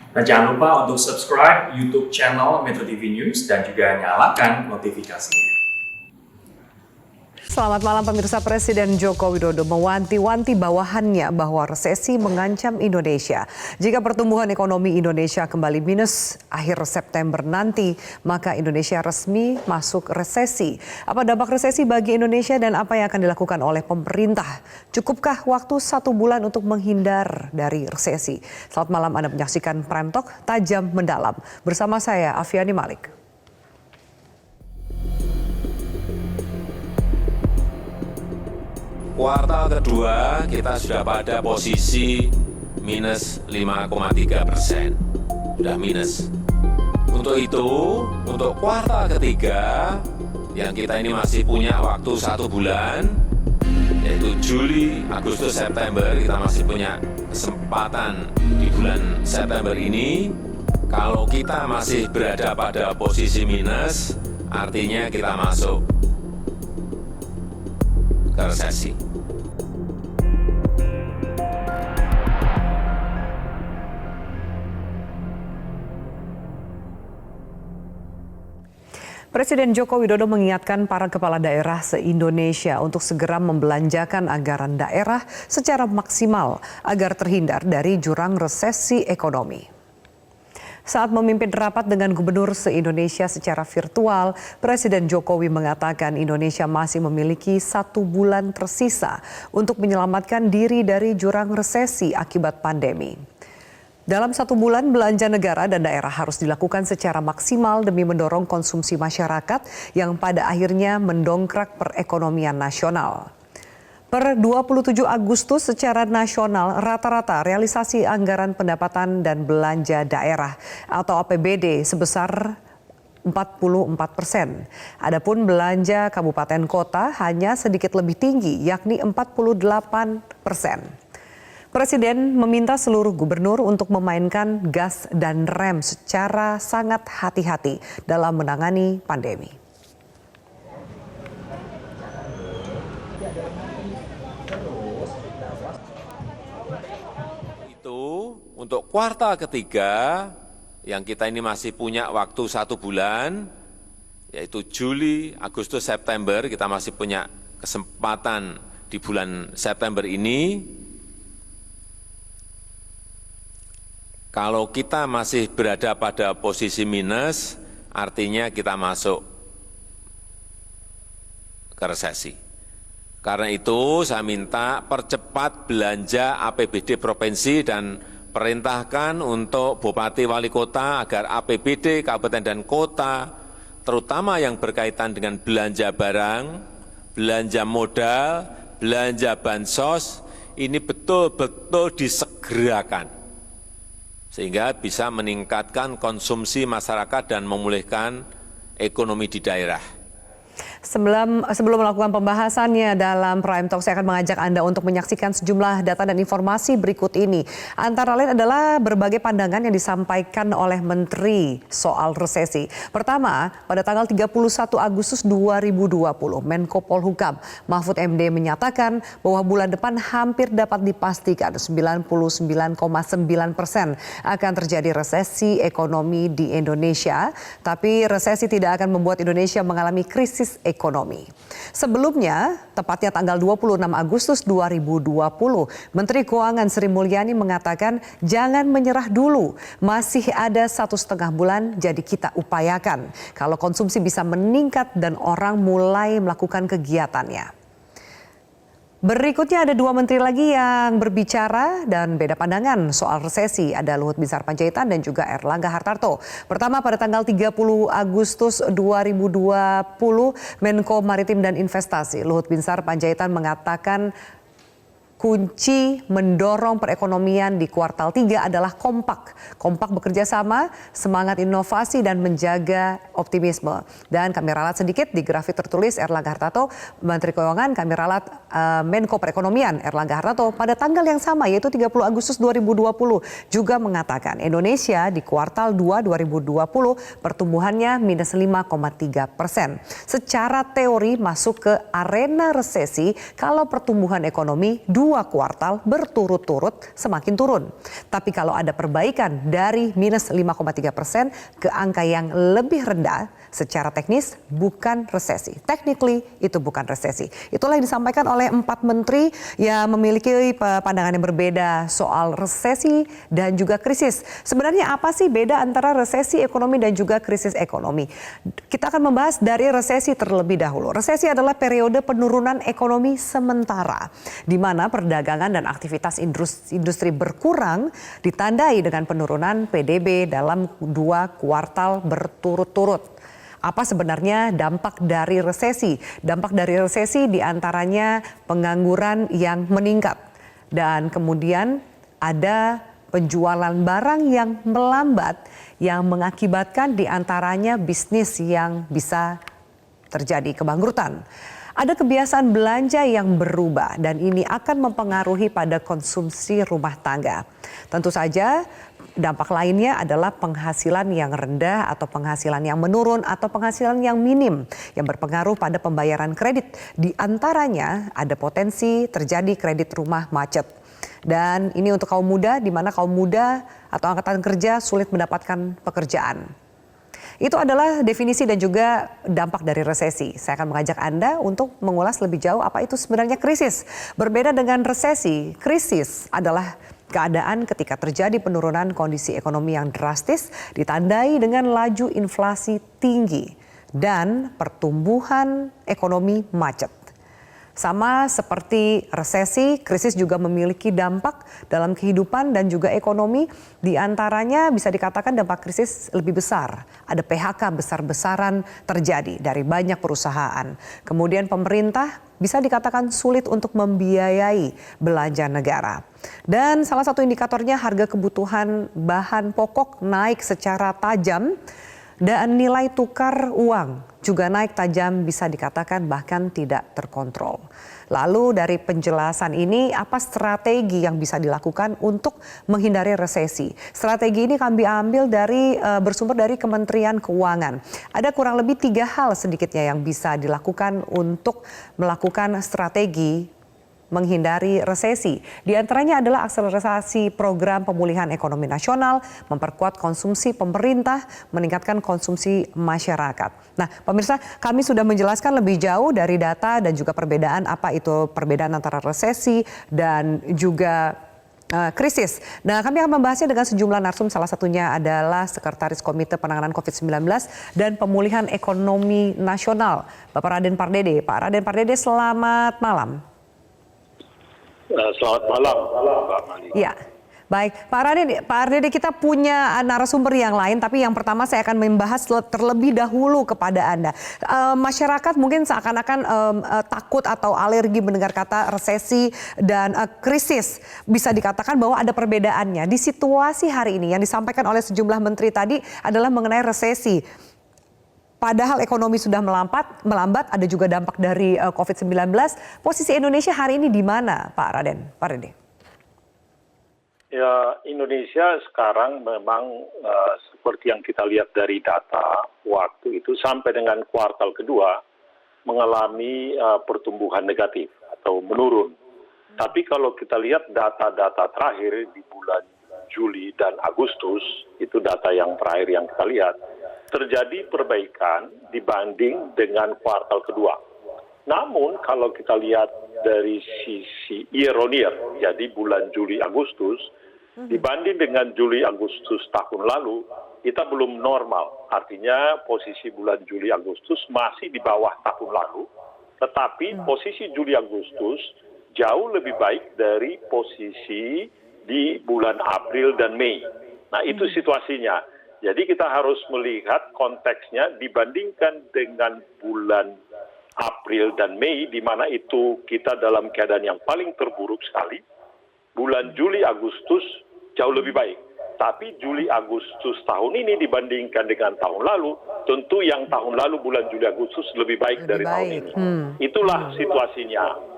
Dan jangan lupa untuk subscribe YouTube channel Metro TV News dan juga nyalakan notifikasinya. Selamat malam pemirsa. Presiden Joko Widodo mewanti-wanti bawahannya bahwa resesi mengancam Indonesia. Jika pertumbuhan ekonomi Indonesia kembali minus akhir September nanti, maka Indonesia resmi masuk resesi. Apa dampak resesi bagi Indonesia dan apa yang akan dilakukan oleh pemerintah? Cukupkah waktu 1 bulan untuk menghindar dari resesi? Selamat malam, Anda menyaksikan Prime Talk Tajam Mendalam. Bersama saya, Afiani Malik. Kuartal kedua kita sudah pada posisi minus 5,3%, sudah minus. Untuk itu, untuk kuartal ketiga yang kita ini masih punya waktu 1 bulan, yaitu Juli, Agustus, September, kita masih punya kesempatan di bulan September ini. Kalau kita masih berada pada posisi minus, artinya kita masuk ke resesi. Presiden Joko Widodo mengingatkan para kepala daerah se-Indonesia untuk segera membelanjakan anggaran daerah secara maksimal agar terhindar dari jurang resesi ekonomi. Saat memimpin rapat dengan gubernur se-Indonesia secara virtual, Presiden Jokowi mengatakan Indonesia masih memiliki 1 bulan tersisa untuk menyelamatkan diri dari jurang resesi akibat pandemi. Dalam 1 bulan, belanja negara dan daerah harus dilakukan secara maksimal demi mendorong konsumsi masyarakat yang pada akhirnya mendongkrak perekonomian nasional. Per 27 Agustus secara nasional, rata-rata realisasi anggaran pendapatan dan belanja daerah atau APBD sebesar 44%. Adapun belanja kabupaten kota hanya sedikit lebih tinggi, yakni 48%. Presiden meminta seluruh gubernur untuk memainkan gas dan rem secara sangat hati-hati dalam menangani pandemi. Itu untuk kuartal ketiga yang kita ini masih punya waktu 1 bulan, yaitu Juli, Agustus, September, kita masih punya kesempatan di bulan September ini. Kalau kita masih berada pada posisi minus, artinya kita masuk ke resesi. Karena itu saya minta percepat belanja APBD provinsi dan perintahkan untuk Bupati Wali Kota agar APBD kabupaten dan kota, terutama yang berkaitan dengan belanja barang, belanja modal, belanja bansos, ini betul-betul disegerakan. Sehingga bisa meningkatkan konsumsi masyarakat dan memulihkan ekonomi di daerah. Sebelum melakukan pembahasannya dalam Prime Talk, saya akan mengajak Anda untuk menyaksikan sejumlah data dan informasi berikut ini. Antara lain adalah berbagai pandangan yang disampaikan oleh Menteri soal resesi. Pertama, pada tanggal 31 Agustus 2020, Menko Polhukam Mahfud MD menyatakan bahwa bulan depan hampir dapat dipastikan 99,9% akan terjadi resesi ekonomi di Indonesia. Tapi resesi tidak akan membuat Indonesia mengalami krisis ekonomi. Sebelumnya, tepatnya tanggal 26 Agustus 2020, Menteri Keuangan Sri Mulyani mengatakan jangan menyerah dulu, masih ada 1,5 bulan, jadi kita upayakan. Kalau konsumsi bisa meningkat dan orang mulai melakukan kegiatannya. Berikutnya ada 2 menteri lagi yang berbicara dan beda pandangan soal resesi. Ada Luhut Binsar Panjaitan dan juga Erlangga Hartarto. Pertama, pada tanggal 30 Agustus 2020, Menko Maritim dan Investasi Luhut Binsar Panjaitan mengatakan kunci mendorong perekonomian di kuartal 3 adalah kompak. Kompak bekerja sama, semangat inovasi dan menjaga optimisme. Dan kami ralat sedikit di grafik tertulis Erlangga Hartarto, Menteri Keuangan, kami ralat Menko Perekonomian Erlangga Hartarto pada tanggal yang sama yaitu 30 Agustus 2020 juga mengatakan Indonesia di kuartal 2 2020 pertumbuhannya minus 5,3%. Secara teori masuk ke arena resesi kalau pertumbuhan ekonomi 2 2 kuartal berturut-turut semakin turun. Tapi kalau ada perbaikan dari minus 5,3% ke angka yang lebih rendah, secara teknis bukan resesi. Technically itu bukan resesi. Itulah yang disampaikan oleh 4 menteri yang memiliki pandangan yang berbeda soal resesi dan juga krisis. Sebenarnya apa sih beda antara resesi ekonomi dan juga krisis ekonomi? Kita akan membahas dari resesi terlebih dahulu. Resesi adalah periode penurunan ekonomi sementara, di mana perdagangan dan aktivitas industri berkurang ditandai dengan penurunan PDB dalam 2 kuartal berturut-turut. Apa sebenarnya dampak dari resesi? Dampak dari resesi diantaranya pengangguran yang meningkat dan kemudian ada penjualan barang yang melambat yang mengakibatkan diantaranya bisnis yang bisa terjadi kebangkrutan. Ada kebiasaan belanja yang berubah dan ini akan mempengaruhi pada konsumsi rumah tangga. Tentu saja dampak lainnya adalah penghasilan yang rendah atau penghasilan yang menurun atau penghasilan yang minim yang berpengaruh pada pembayaran kredit. Di antaranya ada potensi terjadi kredit rumah macet. Dan ini untuk kaum muda, di mana kaum muda atau angkatan kerja sulit mendapatkan pekerjaan. Itu adalah definisi dan juga dampak dari resesi. Saya akan mengajak Anda untuk mengulas lebih jauh apa itu sebenarnya krisis. Berbeda dengan resesi, krisis adalah keadaan ketika terjadi penurunan kondisi ekonomi yang drastis ditandai dengan laju inflasi tinggi dan pertumbuhan ekonomi macet. Sama seperti resesi, krisis juga memiliki dampak dalam kehidupan dan juga ekonomi. Di antaranya bisa dikatakan dampak krisis lebih besar. Ada PHK besar-besaran terjadi dari banyak perusahaan. Kemudian pemerintah bisa dikatakan sulit untuk membiayai belanja negara. Dan salah satu indikatornya harga kebutuhan bahan pokok naik secara tajam. Dan nilai tukar uang juga naik tajam, bisa dikatakan bahkan tidak terkontrol. Lalu dari penjelasan ini apa strategi yang bisa dilakukan untuk menghindari resesi? Strategi ini kami ambil bersumber dari Kementerian Keuangan. Ada kurang lebih 3 hal sedikitnya yang bisa dilakukan untuk melakukan strategi menghindari resesi. Di antaranya adalah akselerasi program pemulihan ekonomi nasional, memperkuat konsumsi pemerintah, meningkatkan konsumsi masyarakat. Nah, pemirsa, kami sudah menjelaskan lebih jauh dari data dan juga perbedaan apa itu perbedaan antara resesi dan juga krisis. Nah, kami akan membahasnya dengan sejumlah narsum, salah satunya adalah Sekretaris Komite Penanganan COVID-19 dan Pemulihan Ekonomi Nasional, Bapak Raden Pardede. Pak Raden Pardede, selamat malam. Selamat malam, Mbak Mali. Ya, baik. Pak Pardede, kita punya narasumber yang lain, tapi yang pertama saya akan membahas terlebih dahulu kepada Anda. Masyarakat mungkin seakan-akan takut atau alergi mendengar kata resesi dan krisis. Bisa dikatakan bahwa ada perbedaannya. Di situasi hari ini yang disampaikan oleh sejumlah menteri tadi adalah mengenai resesi. Padahal ekonomi sudah melambat, ada juga dampak dari COVID-19. Posisi Indonesia hari ini di mana, Pak Raden? Pak Raden. Ya, Indonesia sekarang memang seperti yang kita lihat dari data waktu itu sampai dengan kuartal kedua mengalami pertumbuhan negatif atau menurun. Tapi kalau kita lihat data-data terakhir di bulan Juli dan Agustus, itu data yang terakhir yang kita lihat, terjadi perbaikan dibanding dengan kuartal kedua. Namun kalau kita lihat dari sisi year on year, jadi bulan Juli Agustus, dibanding dengan Juli Agustus tahun lalu, kita belum normal. Artinya posisi bulan Juli Agustus masih di bawah tahun lalu, tetapi posisi Juli Agustus jauh lebih baik dari posisi di bulan April dan Mei. Nah, itu situasinya. Jadi kita harus melihat konteksnya dibandingkan dengan bulan April dan Mei, di mana itu kita dalam keadaan yang paling terburuk sekali. Bulan Juli Agustus jauh lebih baik. Tapi Juli Agustus tahun ini dibandingkan dengan tahun lalu, tentu yang tahun lalu bulan Juli Agustus lebih baik dari tahun ini. Itulah situasinya.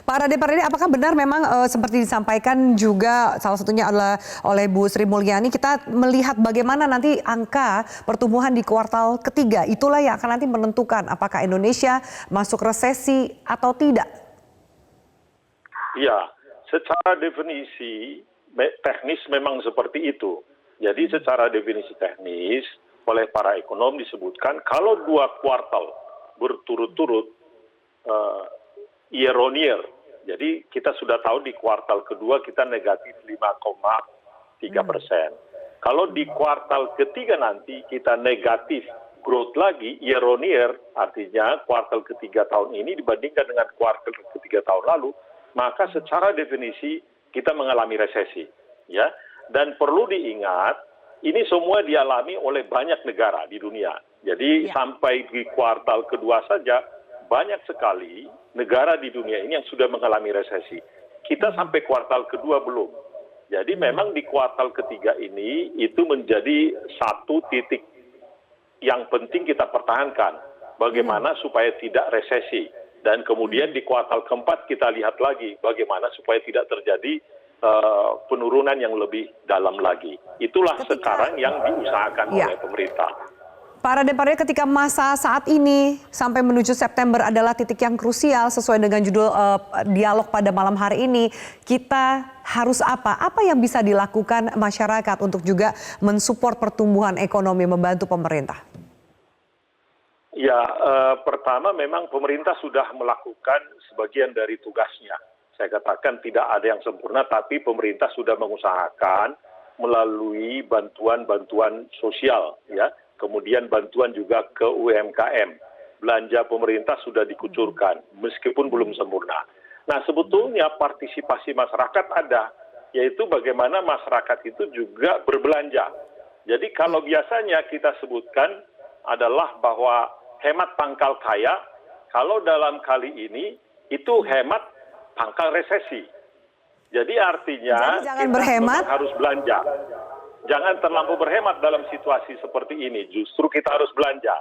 Pak Raden Pardede, apakah benar memang seperti disampaikan juga salah satunya adalah oleh Bu Sri Mulyani, kita melihat bagaimana nanti angka pertumbuhan di kuartal ketiga, itulah yang akan nanti menentukan apakah Indonesia masuk resesi atau tidak? Ya, secara definisi teknis memang seperti itu. Jadi secara definisi teknis oleh para ekonom disebutkan kalau 2 kuartal berturut-turut year on year. Jadi kita sudah tahu di kuartal kedua kita negatif 5,3%. Kalau di kuartal ketiga nanti kita negatif growth lagi year on year, artinya kuartal ketiga tahun ini dibandingkan dengan kuartal ketiga tahun lalu, maka secara definisi kita mengalami resesi, ya. Dan perlu diingat, ini semua dialami oleh banyak negara di dunia. Jadi sampai di kuartal kedua saja banyak sekali negara di dunia ini yang sudah mengalami resesi. Kita sampai kuartal kedua belum. Jadi memang di kuartal ketiga ini itu menjadi satu titik yang penting kita pertahankan. Bagaimana supaya tidak resesi. Dan kemudian di kuartal keempat kita lihat lagi bagaimana supaya tidak terjadi penurunan yang lebih dalam lagi. Itulah sekarang yang diusahakan oleh pemerintah. Pak Raden Pardede, ketika masa saat ini sampai menuju September adalah titik yang krusial sesuai dengan judul dialog pada malam hari ini, kita harus apa? Apa yang bisa dilakukan masyarakat untuk juga mensupport pertumbuhan ekonomi, membantu pemerintah? Ya, pertama memang pemerintah sudah melakukan sebagian dari tugasnya. Saya katakan tidak ada yang sempurna, tapi pemerintah sudah mengusahakan melalui bantuan-bantuan sosial, ya. Kemudian bantuan juga ke UMKM. Belanja pemerintah sudah dikucurkan, meskipun belum sempurna. Nah, sebetulnya partisipasi masyarakat ada, yaitu bagaimana masyarakat itu juga berbelanja. Jadi kalau biasanya kita sebutkan adalah bahwa hemat pangkal kaya, kalau dalam kali ini itu hemat pangkal resesi. Jadi artinya jangan kita berhemat, harus belanja. Jangan terlampau berhemat dalam situasi seperti ini. Justru kita harus belanja,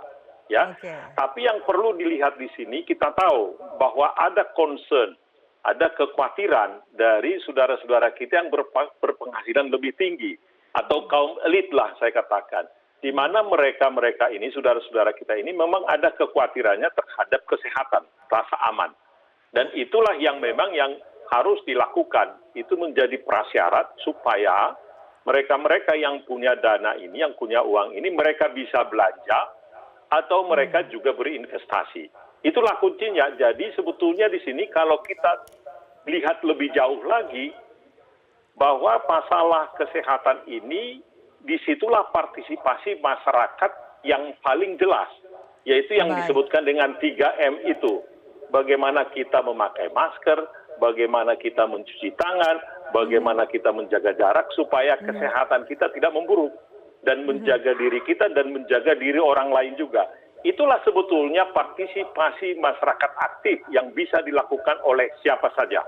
ya. Tapi yang perlu dilihat di sini kita tahu bahwa ada concern, ada kekhawatiran dari saudara-saudara kita yang berpenghasilan lebih tinggi atau kaum elit lah saya katakan. Di mana mereka ini, saudara-saudara kita ini memang ada kekhawatirannya terhadap kesehatan, rasa aman. Dan itulah yang memang yang harus dilakukan. Itu menjadi prasyarat supaya mereka-mereka yang punya dana ini, yang punya uang ini, mereka bisa belanja atau mereka juga berinvestasi. Itulah kuncinya. Jadi sebetulnya di sini kalau kita lihat lebih jauh lagi, bahwa masalah kesehatan ini, disitulah partisipasi masyarakat yang paling jelas, yaitu yang disebutkan dengan 3M itu. Bagaimana kita memakai masker, bagaimana kita mencuci tangan, bagaimana kita menjaga jarak supaya kesehatan kita tidak memburuk dan menjaga diri kita dan menjaga diri orang lain juga. Itulah sebetulnya partisipasi masyarakat aktif yang bisa dilakukan oleh siapa saja.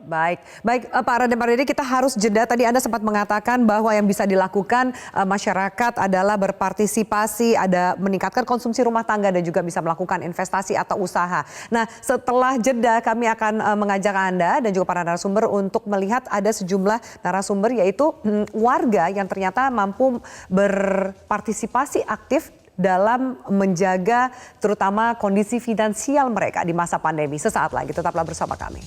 Baik Pak Raden Pardede, kita harus jeda. Tadi Anda sempat mengatakan bahwa yang bisa dilakukan masyarakat adalah berpartisipasi, ada meningkatkan konsumsi rumah tangga dan juga bisa melakukan investasi atau usaha. Nah, setelah jeda kami akan mengajak Anda dan juga para narasumber untuk melihat ada sejumlah narasumber yaitu warga yang ternyata mampu berpartisipasi aktif dalam menjaga terutama kondisi finansial mereka di masa pandemi. Sesaat lagi tetaplah bersama kami.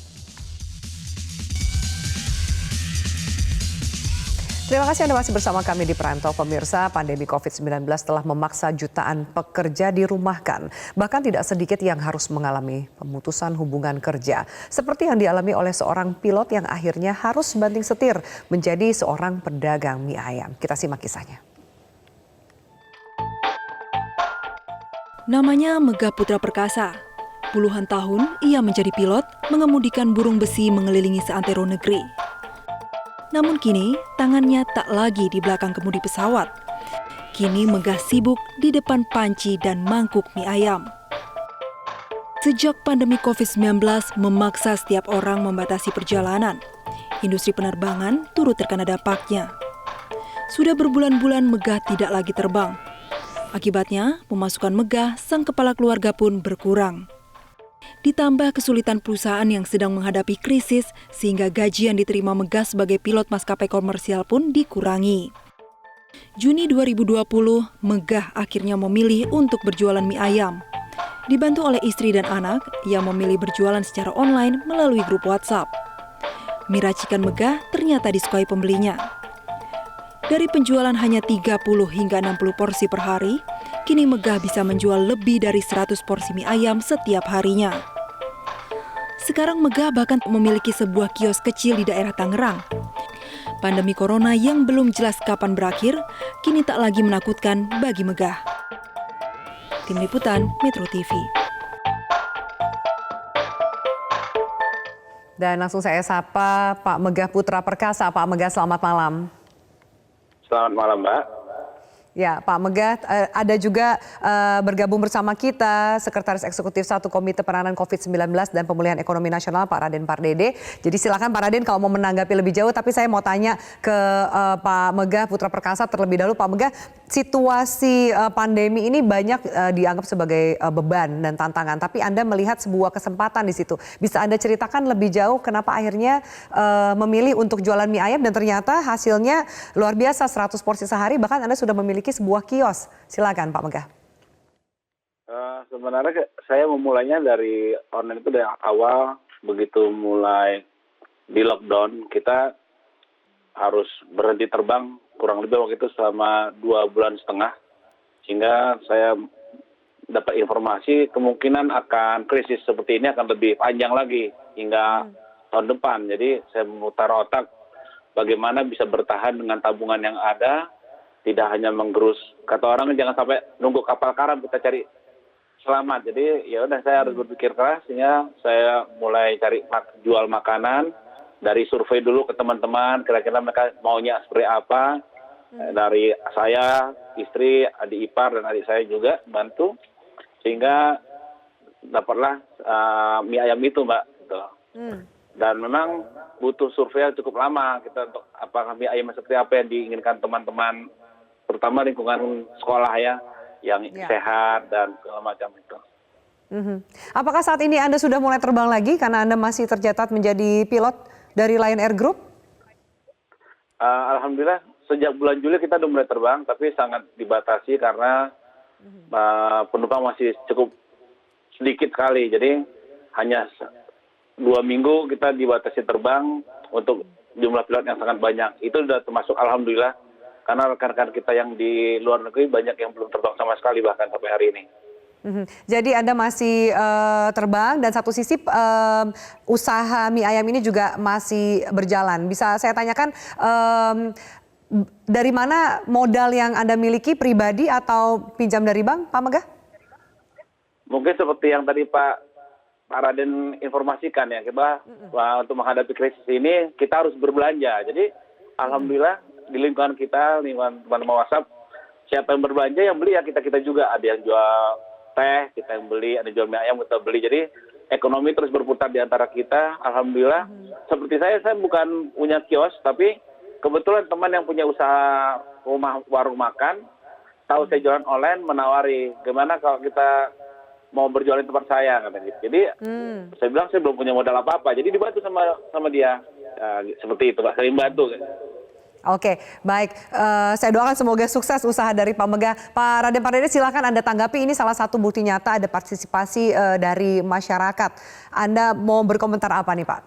Terima kasih Anda masih bersama kami di Prime Talk. Pemirsa, pandemi COVID-19 telah memaksa jutaan pekerja dirumahkan. Bahkan tidak sedikit yang harus mengalami pemutusan hubungan kerja. Seperti yang dialami oleh seorang pilot yang akhirnya harus banting setir menjadi seorang pedagang mie ayam. Kita simak kisahnya. Namanya Megah Putra Perkasa. Puluhan tahun ia menjadi pilot, mengemudikan burung besi mengelilingi seantero negeri. Namun kini, tangannya tak lagi di belakang kemudi pesawat. Kini Megah sibuk di depan panci dan mangkuk mie ayam. Sejak pandemi COVID-19 memaksa setiap orang membatasi perjalanan, industri penerbangan turut terkena dampaknya. Sudah berbulan-bulan Megah tidak lagi terbang. Akibatnya, pemasukan Megah, sang kepala keluarga pun berkurang. Ditambah kesulitan perusahaan yang sedang menghadapi krisis sehingga gaji yang diterima Megah sebagai pilot maskapai komersial pun dikurangi. Juni 2020, Megah akhirnya memilih untuk berjualan mie ayam. Dibantu oleh istri dan anak, ia memilih berjualan secara online melalui grup WhatsApp. mie racikan megah ternyata disukai pembelinya. Dari penjualan hanya 30 hingga 60 porsi per hari, kini Megah bisa menjual lebih dari 100 porsi mie ayam setiap harinya. Sekarang Megah bahkan memiliki sebuah kios kecil di daerah Tangerang. Pandemi corona yang belum jelas kapan berakhir, kini tak lagi menakutkan bagi Megah. Tim Liputan Metro TV. Dan langsung saya sapa Pak Megah Putra Perkasa. Pak Megah, selamat malam. Selamat malam, Mbak. Ya, Pak Megah, ada juga bergabung bersama kita Sekretaris Eksekutif 1 Komite Penanganan COVID-19 dan Pemulihan Ekonomi Nasional, Pak Raden Pardede. Jadi silakan Pak Raden kalau mau menanggapi lebih jauh, tapi saya mau tanya ke Pak Megah Putra Perkasa terlebih dahulu. Pak Megah, situasi pandemi ini banyak dianggap sebagai beban dan tantangan, tapi Anda melihat sebuah kesempatan di situ. Bisa Anda ceritakan lebih jauh kenapa akhirnya memilih untuk jualan mie ayam dan ternyata hasilnya luar biasa, 100 porsi sehari, bahkan Anda sudah memiliki sebuah kios. Silakan Pak Megah. Sebenarnya saya memulainya dari online itu dari awal. Begitu mulai di lockdown, kita harus berhenti terbang kurang lebih waktu itu selama 2,5 bulan. Sehingga saya dapat informasi kemungkinan akan krisis seperti ini akan lebih panjang lagi hingga tahun depan. Jadi saya memutar otak bagaimana bisa bertahan dengan tabungan yang ada. Tidak hanya menggerus, kata orang jangan sampai nunggu kapal karam kita cari selamat. Jadi ya udah saya harus berpikir keras, sehingga saya mulai cari jual makanan, dari survei dulu ke teman-teman, kira-kira mereka maunya seperti apa. Dari saya, istri, adik ipar dan adik saya juga bantu, sehingga dapatlah mie ayam itu, Mbak. Gitu. Dan memang butuh survei yang cukup lama kita untuk apakah mie ayam seperti apa yang diinginkan teman-teman, terutama lingkungan sekolah ya, yang sehat dan segala macam itu. Apakah saat ini Anda sudah mulai terbang lagi karena Anda masih tercatat menjadi pilot dari Lion Air Group? Alhamdulillah sejak bulan Juli kita sudah mulai terbang, tapi sangat dibatasi karena penumpang masih cukup sedikit sekali. Jadi hanya 2 minggu kita dibatasi terbang untuk jumlah pilot yang sangat banyak. Itu sudah termasuk alhamdulillah. Karena rekan-rekan kita yang di luar negeri banyak yang belum terbang sama sekali bahkan sampai hari ini. Jadi Anda masih terbang dan satu sisi usaha mie ayam ini juga masih berjalan. Bisa saya tanyakan dari mana modal yang Anda miliki, pribadi atau pinjam dari bank, Pak Megah? Mungkin seperti yang tadi Pak Raden informasikan ya, kita untuk menghadapi krisis ini kita harus berbelanja. Jadi alhamdulillah di lingkungan kita, lingkungan teman-teman WhatsApp, siapa yang berbelanja yang beli ya kita juga. Ada yang jual teh, kita yang beli, ada yang jual mie ayam, kita beli. Jadi ekonomi terus berputar di antara kita. Alhamdulillah. Seperti saya bukan punya kios, tapi kebetulan teman yang punya usaha rumah warung makan, tahu saya jualan online, menawari, gimana kalau kita mau berjualan di tempat saya, katanya. Jadi saya bilang saya belum punya modal apa-apa, jadi dibantu sama dia. Seperti itu Pak, saling bantu. Oke, baik. Saya doakan semoga sukses usaha dari Pak Megah. Pak Raden Pardede, silakan Anda tanggapi. Ini salah satu bukti nyata ada partisipasi dari masyarakat. Anda mau berkomentar apa nih Pak?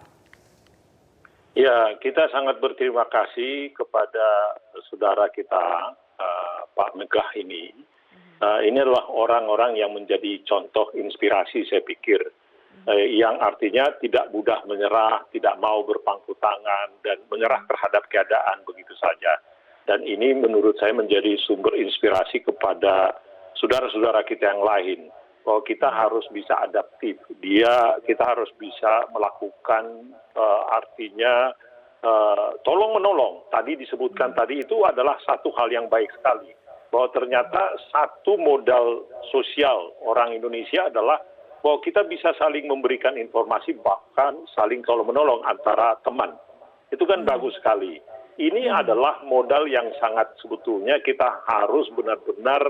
Ya, kita sangat berterima kasih kepada saudara kita, Pak Megah ini. Ini adalah orang-orang yang menjadi contoh inspirasi, saya pikir. Yang artinya tidak mudah menyerah, tidak mau berpangku tangan, dan menyerah terhadap keadaan begitu saja. Dan ini menurut saya menjadi sumber inspirasi kepada saudara-saudara kita yang lain. Bahwa kita harus bisa adaptif. Kita harus bisa melakukan artinya tolong-menolong. Tadi disebutkan tadi itu adalah satu hal yang baik sekali. Bahwa ternyata satu modal sosial orang Indonesia adalah bahwa kita bisa saling memberikan informasi, bahkan saling tolong-menolong antara teman. Itu kan bagus sekali. Ini adalah modal yang sangat sebetulnya kita harus benar-benar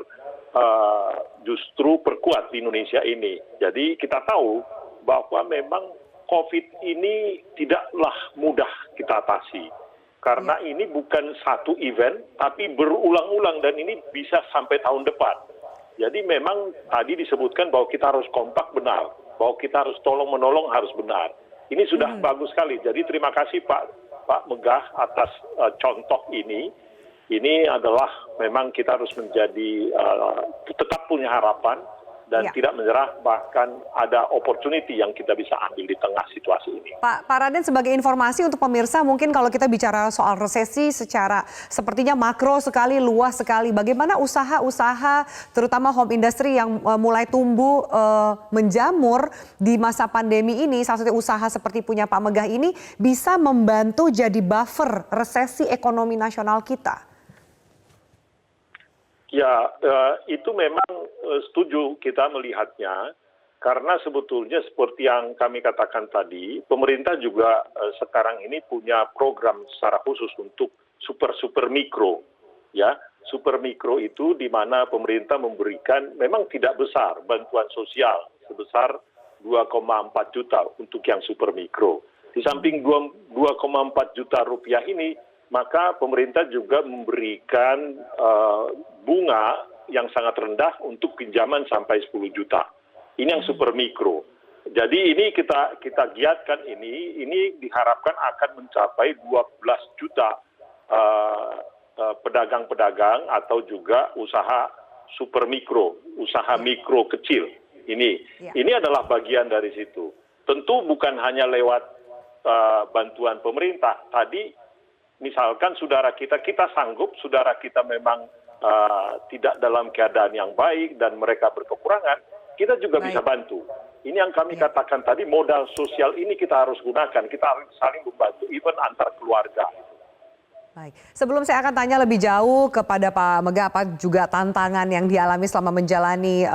justru perkuat di Indonesia ini. Jadi kita tahu bahwa memang COVID ini tidaklah mudah kita atasi. Karena ini bukan satu event, tapi berulang-ulang dan ini bisa sampai tahun depan. Jadi memang tadi disebutkan bahwa kita harus kompak benar, bahwa kita harus tolong-menolong harus benar. Ini sudah bagus sekali. Jadi terima kasih Pak Megah atas contoh ini. Ini adalah memang kita harus menjadi tetap punya harapan dan tidak menyerah, bahkan ada opportunity yang kita bisa ambil di tengah situasi ini. Pak Raden, sebagai informasi untuk pemirsa, mungkin kalau kita bicara soal resesi secara sepertinya makro sekali, luas sekali, bagaimana usaha-usaha terutama home industry yang mulai tumbuh menjamur di masa pandemi ini, salah satu usaha seperti punya Pak Megah ini bisa membantu jadi buffer resesi ekonomi nasional kita? Ya, itu memang setuju kita melihatnya, karena sebetulnya seperti yang kami katakan tadi, pemerintah juga sekarang ini punya program secara khusus untuk super mikro. Ya, super mikro itu di mana pemerintah memberikan memang tidak besar bantuan sosial sebesar 2,4 juta untuk yang super mikro. Di samping 2,4 juta rupiah ini, maka pemerintah juga memberikan bunga yang sangat rendah untuk pinjaman sampai 10 juta. Ini yang super mikro. Jadi ini kita giatkan ini diharapkan akan mencapai 12 juta pedagang-pedagang atau juga usaha super mikro, usaha mikro kecil. Ini adalah bagian dari situ. Tentu bukan hanya lewat bantuan pemerintah. Tadi misalkan saudara kita sanggup, saudara kita memang tidak dalam keadaan yang baik dan mereka berkekurangan, kita juga bisa bantu. Ini yang kami katakan tadi, modal sosial ini kita harus gunakan, kita harus saling membantu, even antar keluarga. Baik, sebelum saya akan tanya lebih jauh kepada Pak Megah apa juga tantangan yang dialami selama menjalani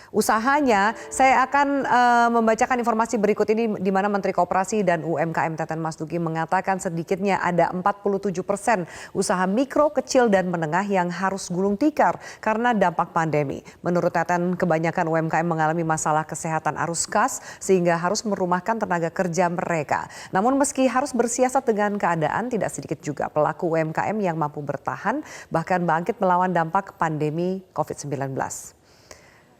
usahanya, saya akan membacakan informasi berikut ini di mana Menteri Koperasi dan UMKM Teten Mas Duki mengatakan sedikitnya ada 47% usaha mikro, kecil dan menengah yang harus gulung tikar karena dampak pandemi. Menurut Teten, kebanyakan UMKM mengalami masalah kesehatan arus kas sehingga harus merumahkan tenaga kerja mereka. Namun meski harus bersiasat dengan keadaan, tidak sedikit juga pelaku UMKM yang mampu bertahan bahkan bangkit melawan dampak pandemi COVID-19.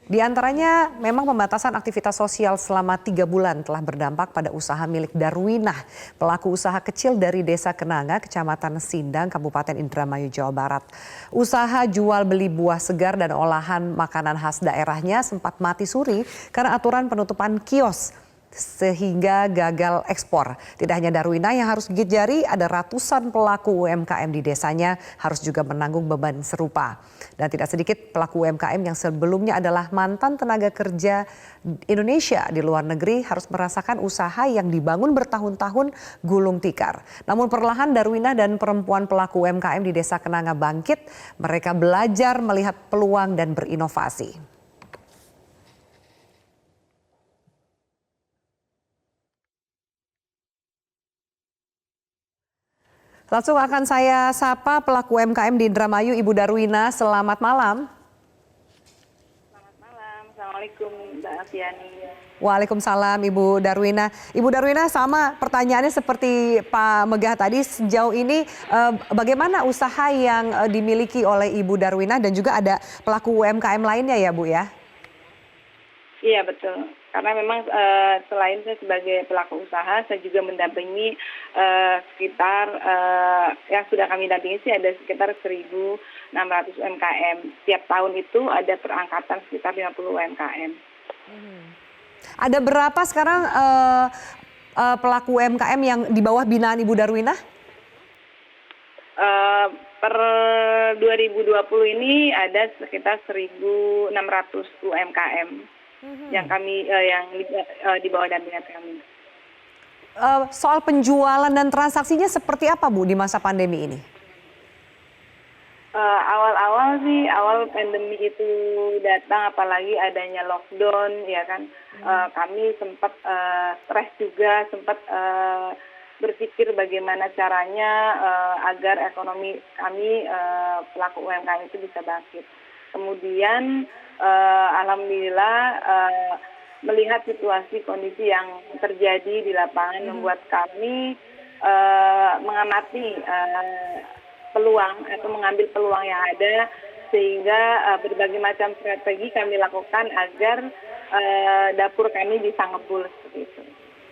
Di antaranya memang pembatasan aktivitas sosial selama 3 bulan telah berdampak pada usaha milik Darwinah, pelaku usaha kecil dari Desa Kenanga, Kecamatan Sindang, Kabupaten Indramayu, Jawa Barat. Usaha jual beli buah segar dan olahan makanan khas daerahnya sempat mati suri karena aturan penutupan kios sehingga gagal ekspor. Tidak hanya Darwinah yang harus gigit jari, ada ratusan pelaku UMKM di desanya harus juga menanggung beban serupa. Dan tidak sedikit pelaku UMKM yang sebelumnya adalah mantan tenaga kerja Indonesia di luar negeri harus merasakan usaha yang dibangun bertahun-tahun gulung tikar. Namun perlahan Darwinah dan perempuan pelaku UMKM di Desa Kenanga bangkit. Mereka belajar melihat peluang dan berinovasi. Langsung akan saya sapa pelaku UMKM di Indramayu, Ibu Darwinah. Selamat malam. Selamat malam. Assalamualaikum Mbak Afiani. Waalaikumsalam Ibu Darwinah. Ibu Darwinah, sama pertanyaannya seperti Pak Megah tadi. Sejauh ini bagaimana usaha yang dimiliki oleh Ibu Darwinah dan juga ada pelaku UMKM lainnya ya Bu ya? Iya betul. Karena memang selain saya sebagai pelaku usaha, saya juga mendampingi sekitar yang sudah kami dampingi sih ada sekitar 1.600 UMKM. Setiap tahun itu ada perangkatan sekitar 50 UMKM. Ada berapa sekarang pelaku UMKM yang di bawah binaan Ibu Darwinah? Per 2020 ini ada sekitar 1.600 UMKM. Yang kami yang di bawah dampingan kami. Soal penjualan dan transaksinya seperti apa Bu di masa pandemi ini? Awal-awal sih, awal pandemi itu datang, apalagi adanya lockdown, ya kan, kami sempat stres juga, sempat berpikir bagaimana caranya agar ekonomi kami pelaku UMKM itu bisa bangkit. Kemudian alhamdulillah melihat situasi kondisi yang terjadi di lapangan membuat kami mengamati peluang atau mengambil peluang yang ada sehingga berbagai macam strategi kami lakukan agar dapur kami bisa ngebul seperti itu.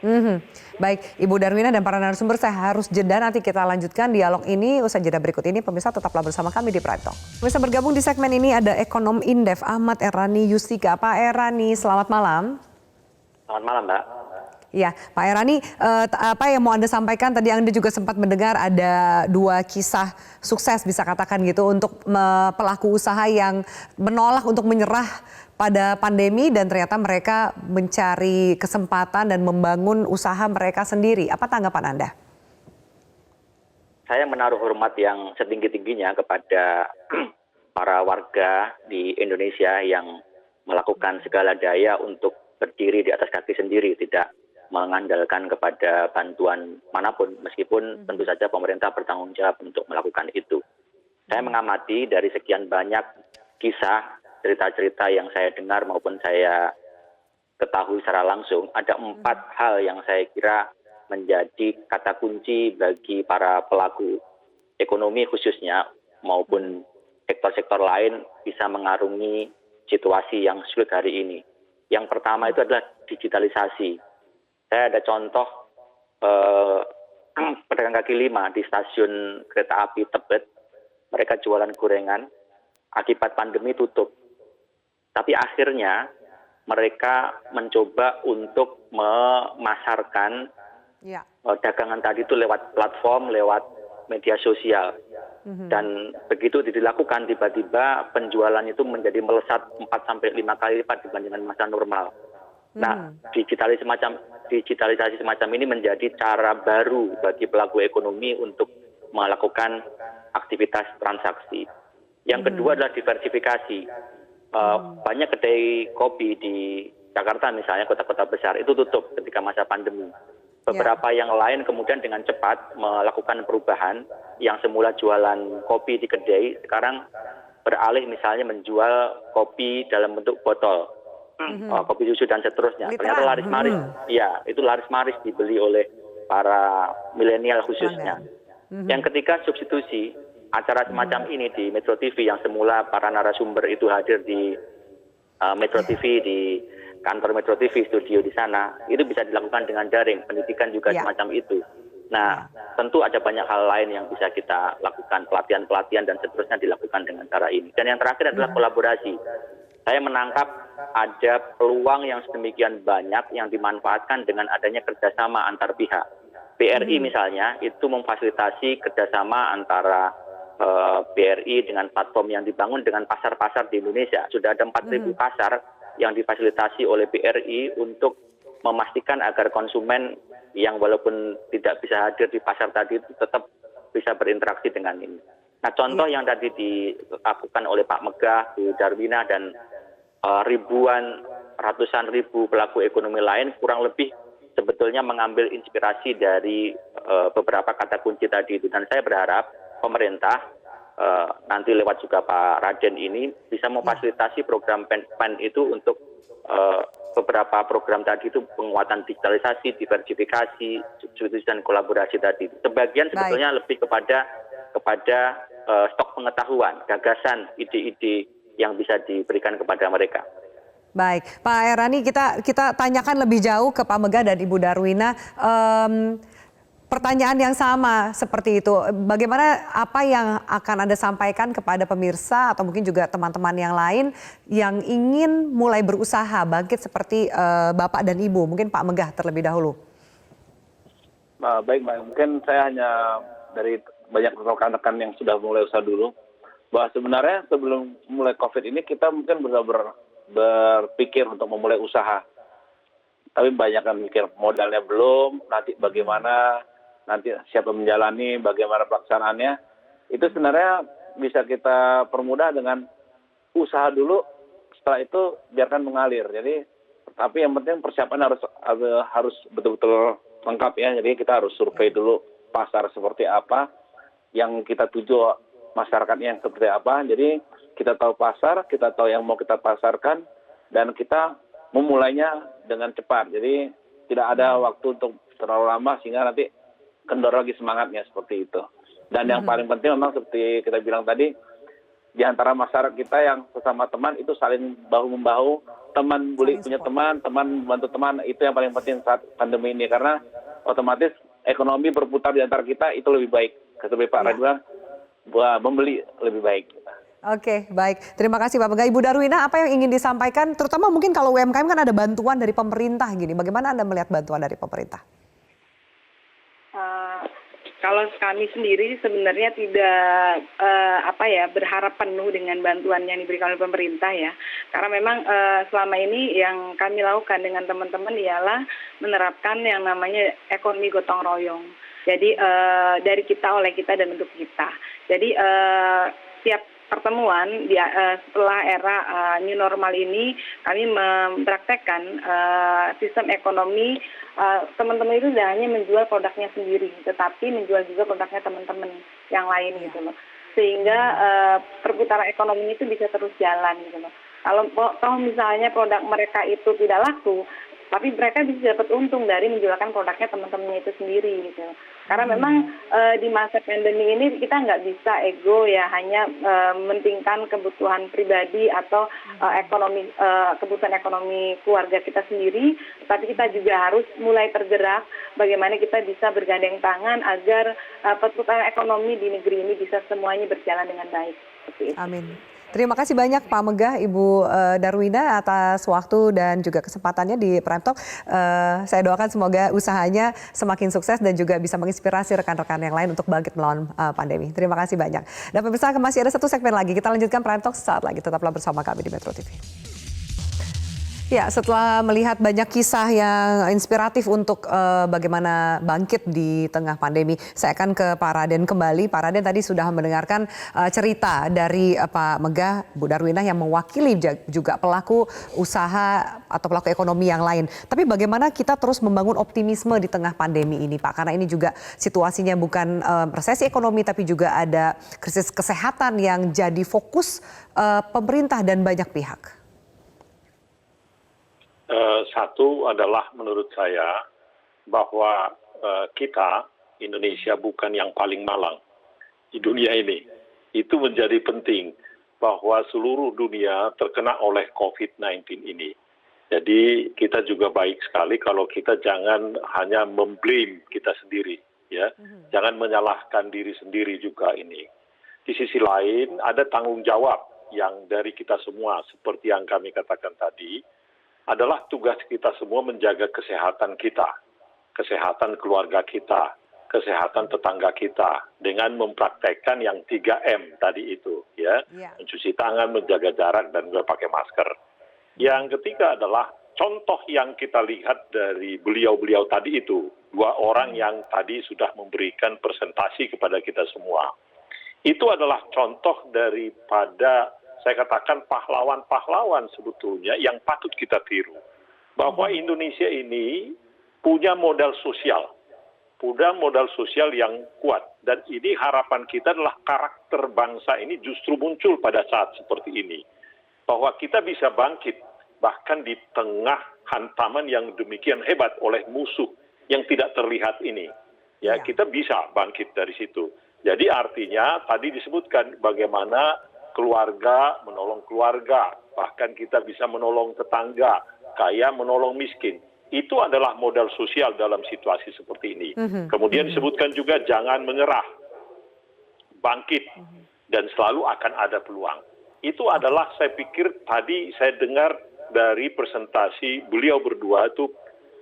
Mhm. Baik, Ibu Darwina dan para narasumber, saya harus jeda, nanti kita lanjutkan dialog ini usai jeda berikut ini. Pemirsa tetaplah bersama kami di Prime Talk. Pemirsa, bergabung di segmen ini ada Ekonom Indef Ahmad Errani Yustika. Pak Errani, selamat malam. Selamat malam, Mbak. Ya, Pak Errani, apa yang mau Anda sampaikan? Tadi Anda juga sempat mendengar ada 2 kisah sukses, bisa katakan gitu, untuk pelaku usaha yang menolak untuk menyerah pada pandemi dan ternyata mereka mencari kesempatan dan membangun usaha mereka sendiri. Apa tanggapan Anda? Saya menaruh hormat yang setinggi-tingginya kepada para warga di Indonesia yang melakukan segala daya untuk berdiri di atas kaki sendiri, tidak mengandalkan kepada bantuan manapun, meskipun tentu saja pemerintah bertanggung jawab untuk melakukan itu. Saya mengamati dari sekian banyak kisah, cerita-cerita yang saya dengar maupun saya ketahui secara langsung, ada 4 hal yang saya kira menjadi kata kunci bagi para pelaku ekonomi khususnya maupun sektor-sektor lain bisa mengarungi situasi yang sulit hari ini. Yang pertama itu adalah digitalisasi. Saya ada contoh pedagang kaki 5 di stasiun kereta api Tebet, mereka jualan gorengan, akibat pandemi tutup. Tapi akhirnya mereka mencoba untuk memasarkan dagangan tadi itu lewat platform, lewat media sosial. Dan begitu dilakukan, tiba-tiba penjualan itu menjadi melesat 4-5 kali lipat dibandingkan masa normal. Nah, digitalisasi semacam ini menjadi cara baru bagi pelaku ekonomi untuk melakukan aktivitas transaksi. Yang kedua adalah diversifikasi. Banyak kedai kopi di Jakarta misalnya, kota-kota besar itu tutup ketika masa pandemi. Beberapa yang lain kemudian dengan cepat melakukan perubahan, yang semula jualan kopi di kedai, sekarang beralih misalnya menjual kopi dalam bentuk botol, kopi susu dan seterusnya. Ternyata laris maris, ya itu laris maris dibeli oleh para milenial khususnya. Yang ketiga, substitusi. Acara semacam ini di Metro TV yang semula para narasumber itu hadir di Metro TV, di kantor Metro TV, studio di sana, itu bisa dilakukan dengan daring, pendidikan juga semacam itu. Nah, tentu ada banyak hal lain yang bisa kita lakukan, pelatihan-pelatihan dan seterusnya dilakukan dengan cara ini. Dan yang terakhir adalah kolaborasi. Saya menangkap ada peluang yang sedemikian banyak yang dimanfaatkan dengan adanya kerjasama antar pihak. BRI misalnya, itu memfasilitasi kerjasama antara BRI dengan platform yang dibangun dengan pasar-pasar di Indonesia. Sudah ada 4.000 pasar yang difasilitasi oleh BRI untuk memastikan agar konsumen yang walaupun tidak bisa hadir di pasar tadi tetap bisa berinteraksi dengan ini. Nah, contoh yang tadi dilakukan oleh Pak Megah, Bu Darwina, dan ratusan ribu pelaku ekonomi lain kurang lebih sebetulnya mengambil inspirasi dari beberapa kata kunci tadi itu. Dan saya berharap pemerintah nanti lewat juga Pak Raden ini bisa memfasilitasi program PEN itu untuk beberapa program tadi itu, penguatan digitalisasi, diversifikasi, substitusi dan kolaborasi tadi. Sebagian sebetulnya lebih kepada stok pengetahuan, gagasan, ide-ide yang bisa diberikan kepada mereka. Baik, Pak Errani, kita tanyakan lebih jauh ke Pak Megah dan Ibu Darwina. Pertanyaan yang sama seperti itu, bagaimana apa yang akan Anda sampaikan kepada pemirsa atau mungkin juga teman-teman yang lain yang ingin mulai berusaha bangkit seperti Bapak dan Ibu? Mungkin Pak Megah terlebih dahulu. Baik, mungkin saya hanya dari banyak rekan-rekan yang sudah mulai usaha dulu, bahwa sebenarnya sebelum mulai COVID ini kita mungkin benar-benar berpikir untuk memulai usaha. Tapi banyak yang mikir modalnya belum, nanti bagaimana, nanti siapa menjalani, bagaimana pelaksanaannya. Itu sebenarnya bisa kita permudah dengan usaha dulu, setelah itu biarkan mengalir. Jadi, tapi yang penting persiapan harus betul-betul lengkap ya. Jadi kita harus survei dulu pasar seperti apa, yang kita tuju masyarakatnya yang seperti apa. Jadi kita tahu pasar, kita tahu yang mau kita pasarkan, dan kita memulainya dengan cepat. Jadi tidak ada waktu untuk terlalu lama sehingga nanti kendor lagi semangatnya seperti itu. Dan yang paling penting memang seperti kita bilang tadi, di antara masyarakat kita yang sesama teman itu saling bahu-membahu, teman bully punya teman, teman membantu teman, itu yang paling penting saat pandemi ini, karena otomatis ekonomi berputar di antara kita itu lebih baik. Seperti Pak Radwan, membeli lebih baik. Oke, baik. Terima kasih Pak Megah. Ibu Darwina, apa yang ingin disampaikan, terutama mungkin kalau UMKM kan ada bantuan dari pemerintah gini. Bagaimana Anda melihat bantuan dari pemerintah? Kalau kami sendiri sebenarnya tidak berharap penuh dengan bantuan yang diberikan oleh pemerintah ya. Karena memang selama ini yang kami lakukan dengan teman-teman ialah menerapkan yang namanya ekonomi gotong royong. Jadi dari kita, oleh kita, dan untuk kita. Jadi tiap pertemuan setelah era new normal ini kami mempraktekkan sistem ekonomi. Teman-teman itu tidak hanya menjual produknya sendiri, tetapi menjual juga produknya teman-teman yang lain gitu loh. Sehingga perputaran ekonomi itu bisa terus jalan gitu loh. Kalau misalnya produk mereka itu tidak laku, tapi mereka bisa dapat untung dari menjualkan produknya teman-temannya itu sendiri gitu. Karena memang di masa pandemi ini kita nggak bisa ego ya, hanya mementingkan kebutuhan pribadi atau kebutuhan ekonomi keluarga kita sendiri, tapi kita juga harus mulai tergerak bagaimana kita bisa bergandeng tangan agar perputaran ekonomi di negeri ini bisa semuanya berjalan dengan baik. Amin. Terima kasih banyak Pak Megah, Ibu Darwina atas waktu dan juga kesempatannya di Prime Talk. Saya doakan semoga usahanya semakin sukses dan juga bisa menginspirasi rekan-rekan yang lain untuk bangkit melawan pandemi. Terima kasih banyak. Dan pemirsa, masih ada satu segmen lagi. Kita lanjutkan Prime Talk sesaat lagi. Tetaplah bersama kami di Metro TV. Ya, setelah melihat banyak kisah yang inspiratif untuk bagaimana bangkit di tengah pandemi, saya akan ke Pak Raden kembali. Pak Raden tadi sudah mendengarkan cerita dari Pak Megah, Bu Darwina yang mewakili juga pelaku usaha atau pelaku ekonomi yang lain. Tapi bagaimana kita terus membangun optimisme di tengah pandemi ini, Pak? Karena ini juga situasinya bukan resesi ekonomi, tapi juga ada krisis kesehatan yang jadi fokus pemerintah dan banyak pihak. Satu adalah menurut saya bahwa kita, Indonesia, bukan yang paling malang di dunia ini. Itu menjadi penting bahwa seluruh dunia terkena oleh COVID-19 ini. Jadi kita juga baik sekali kalau kita jangan hanya memblame kita sendiri, ya, jangan menyalahkan diri sendiri juga ini. Di sisi lain ada tanggung jawab yang dari kita semua, seperti yang kami katakan tadi. Adalah tugas kita semua menjaga kesehatan kita, kesehatan keluarga kita, kesehatan tetangga kita dengan mempraktekkan yang 3M tadi itu, ya, mencuci tangan, menjaga jarak, dan juga pakai masker. Yang ketiga adalah contoh yang kita lihat dari beliau-beliau tadi itu, dua orang yang tadi sudah memberikan presentasi kepada kita semua. Itu adalah contoh daripada saya katakan pahlawan-pahlawan sebetulnya yang patut kita tiru. Bahwa Indonesia ini punya modal sosial yang kuat. Dan ini harapan kita adalah karakter bangsa ini justru muncul pada saat seperti ini. Bahwa kita bisa bangkit bahkan di tengah hantaman yang demikian hebat oleh musuh yang tidak terlihat ini. Ya, kita bisa bangkit dari situ. Jadi artinya tadi disebutkan bagaimana keluarga menolong keluarga, bahkan kita bisa menolong tetangga, kaya menolong miskin. Itu adalah modal sosial dalam situasi seperti ini. Kemudian disebutkan juga jangan menyerah, bangkit, dan selalu akan ada peluang. Itu adalah saya pikir tadi saya dengar dari presentasi beliau berdua itu,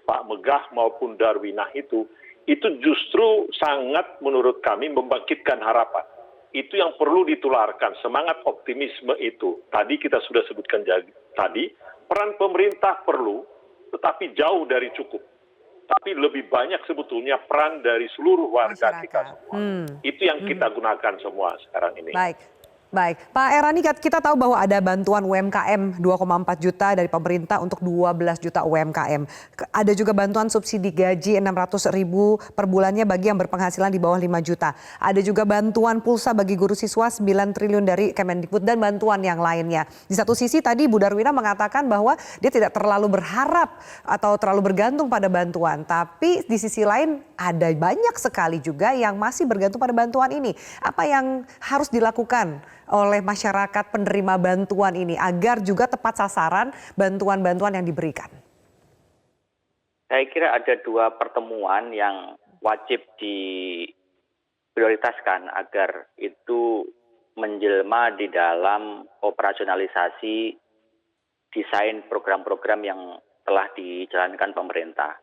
Pak Megah maupun Darwinah itu justru sangat menurut kami membangkitkan harapan. Itu yang perlu ditularkan, semangat optimisme itu. Tadi kita sudah sebutkan tadi, peran pemerintah perlu, tetapi jauh dari cukup. Tapi lebih banyak sebetulnya peran dari seluruh warga kita semua. Itu yang kita gunakan semua sekarang ini. Baik. Pak Erani, kita tahu bahwa ada bantuan UMKM 2,4 juta dari pemerintah untuk 12 juta UMKM. Ada juga bantuan subsidi gaji 600.000 per bulannya bagi yang berpenghasilan di bawah 5 juta. Ada juga bantuan pulsa bagi guru siswa 9 triliun dari Kemendikbud dan bantuan yang lainnya. Di satu sisi tadi Bu Darwina mengatakan bahwa dia tidak terlalu berharap atau terlalu bergantung pada bantuan. Tapi di sisi lain ada banyak sekali juga yang masih bergantung pada bantuan ini. Apa yang harus dilakukan oleh masyarakat penerima bantuan ini agar juga tepat sasaran bantuan-bantuan yang diberikan? Saya kira ada 2 pertemuan yang wajib diprioritaskan agar itu menjelma di dalam operasionalisasi desain program-program yang telah dijalankan pemerintah.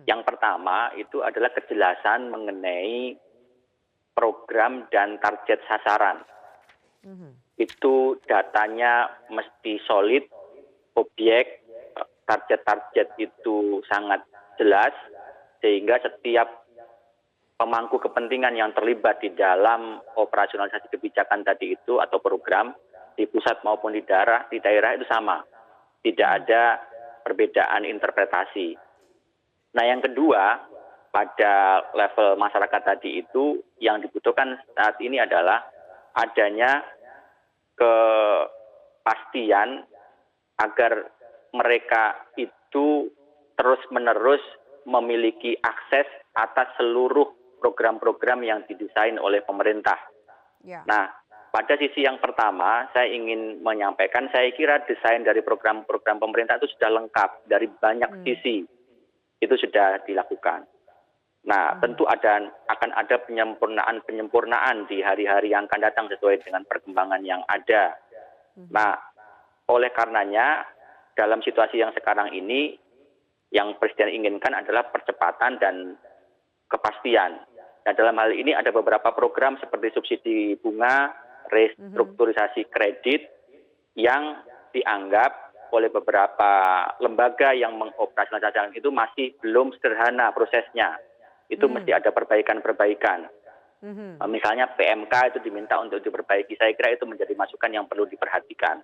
Yang pertama itu adalah kejelasan mengenai program dan target sasaran. Itu datanya mesti solid, objek, target-target itu sangat jelas, sehingga setiap pemangku kepentingan yang terlibat di dalam operasionalisasi kebijakan tadi itu atau program di pusat maupun di daerah itu sama. Tidak ada perbedaan interpretasi. Nah, yang kedua, pada level masyarakat tadi itu yang dibutuhkan saat ini adalah adanya kepastian agar mereka itu terus-menerus memiliki akses atas seluruh program-program yang didesain oleh pemerintah. Ya. Nah, pada sisi yang pertama, saya ingin menyampaikan, saya kira desain dari program-program pemerintah itu sudah lengkap dari banyak sisi. Itu sudah dilakukan. Nah, tentu akan ada penyempurnaan di hari-hari yang akan datang sesuai dengan perkembangan yang ada. Nah, oleh karenanya, dalam situasi yang sekarang ini, yang Presiden inginkan adalah percepatan dan kepastian. Nah, dalam hal ini ada beberapa program seperti subsidi bunga, restrukturisasi kredit yang dianggap oleh beberapa lembaga yang mengoperasionalisasikan itu masih belum sederhana prosesnya. Itu mesti ada perbaikan-perbaikan. Misalnya PMK itu diminta untuk diperbaiki. Saya kira itu menjadi masukan yang perlu diperhatikan.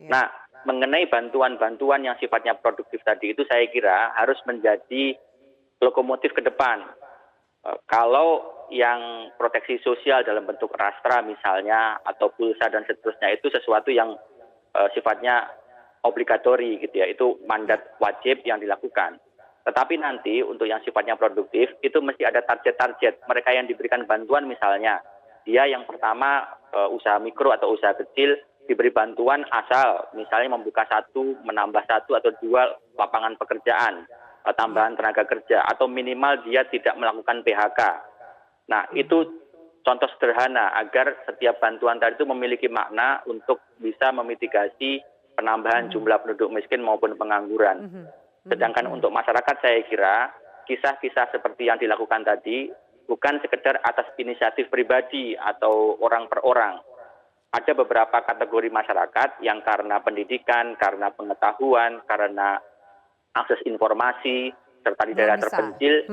Nah, mengenai bantuan-bantuan yang sifatnya produktif tadi itu saya kira harus menjadi lokomotif ke depan. Kalau yang proteksi sosial dalam bentuk rastra misalnya atau pulsa dan seterusnya itu sesuatu yang sifatnya obligatori gitu ya, itu mandat wajib yang dilakukan. Tetapi nanti untuk yang sifatnya produktif itu mesti ada target-target. Mereka yang diberikan bantuan misalnya, dia yang pertama usaha mikro atau usaha kecil diberi bantuan asal misalnya membuka 1, menambah 1 atau 2 lapangan pekerjaan, tambahan tenaga kerja, atau minimal dia tidak melakukan PHK. Nah, itu contoh sederhana agar setiap bantuan tadi itu memiliki makna untuk bisa memitigasi penambahan jumlah penduduk miskin maupun pengangguran. Sedangkan untuk masyarakat saya kira kisah-kisah seperti yang dilakukan tadi bukan sekedar atas inisiatif pribadi atau orang per orang. Ada beberapa kategori masyarakat yang karena pendidikan, karena pengetahuan, karena akses informasi, serta di daerah terpencil,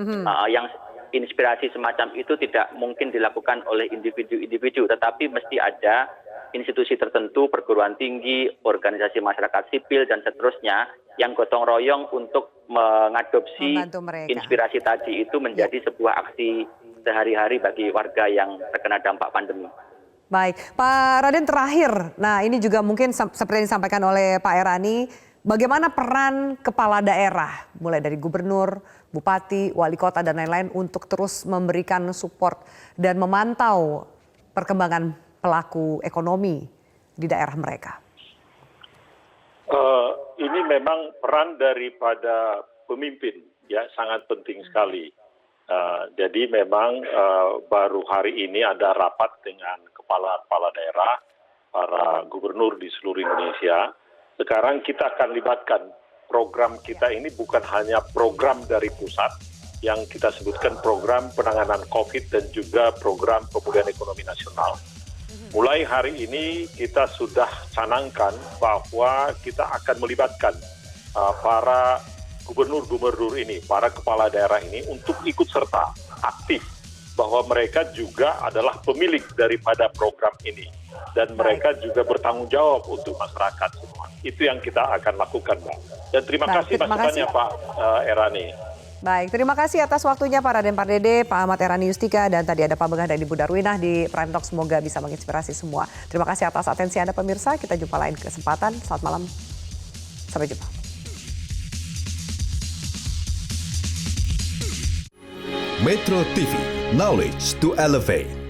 yang inspirasi semacam itu tidak mungkin dilakukan oleh individu-individu, tetapi mesti ada institusi tertentu, perguruan tinggi, organisasi masyarakat sipil, dan seterusnya, yang gotong royong untuk mengadopsi inspirasi tadi itu menjadi sebuah aksi sehari-hari bagi warga yang terkena dampak pandemi. Baik, Pak Raden terakhir, nah ini juga mungkin seperti yang disampaikan oleh Pak Erani, bagaimana peran kepala daerah, mulai dari gubernur, bupati, wali kota, dan lain-lain untuk terus memberikan support dan memantau perkembangan pelaku ekonomi di daerah mereka? Ini memang peran daripada pemimpin, ya, sangat penting sekali. Jadi memang baru hari ini ada rapat dengan kepala-kepala daerah, para gubernur di seluruh Indonesia. Sekarang kita akan libatkan program kita ini bukan hanya program dari pusat, yang kita sebutkan program penanganan COVID dan juga program pemulihan ekonomi nasional. Mulai hari ini kita sudah canangkan bahwa kita akan melibatkan para gubernur-gubernur ini, para kepala daerah ini untuk ikut serta aktif, bahwa mereka juga adalah pemilik daripada program ini dan mereka juga bertanggung jawab untuk masyarakat semua. Itu yang kita akan lakukan, Mbak. Dan terima kasih masukannya Pak Erani. Baik, terima kasih atas waktunya Pak Raden Pardede, Pak Ahmad Erani Yustika, dan tadi ada Pak Begah dan Ibu Darwinah di Prime Talk. Semoga bisa menginspirasi semua. Terima kasih atas atensi Anda pemirsa. Kita jumpa lain kesempatan. Selamat malam. Sampai jumpa. Metro TV, knowledge to elevate.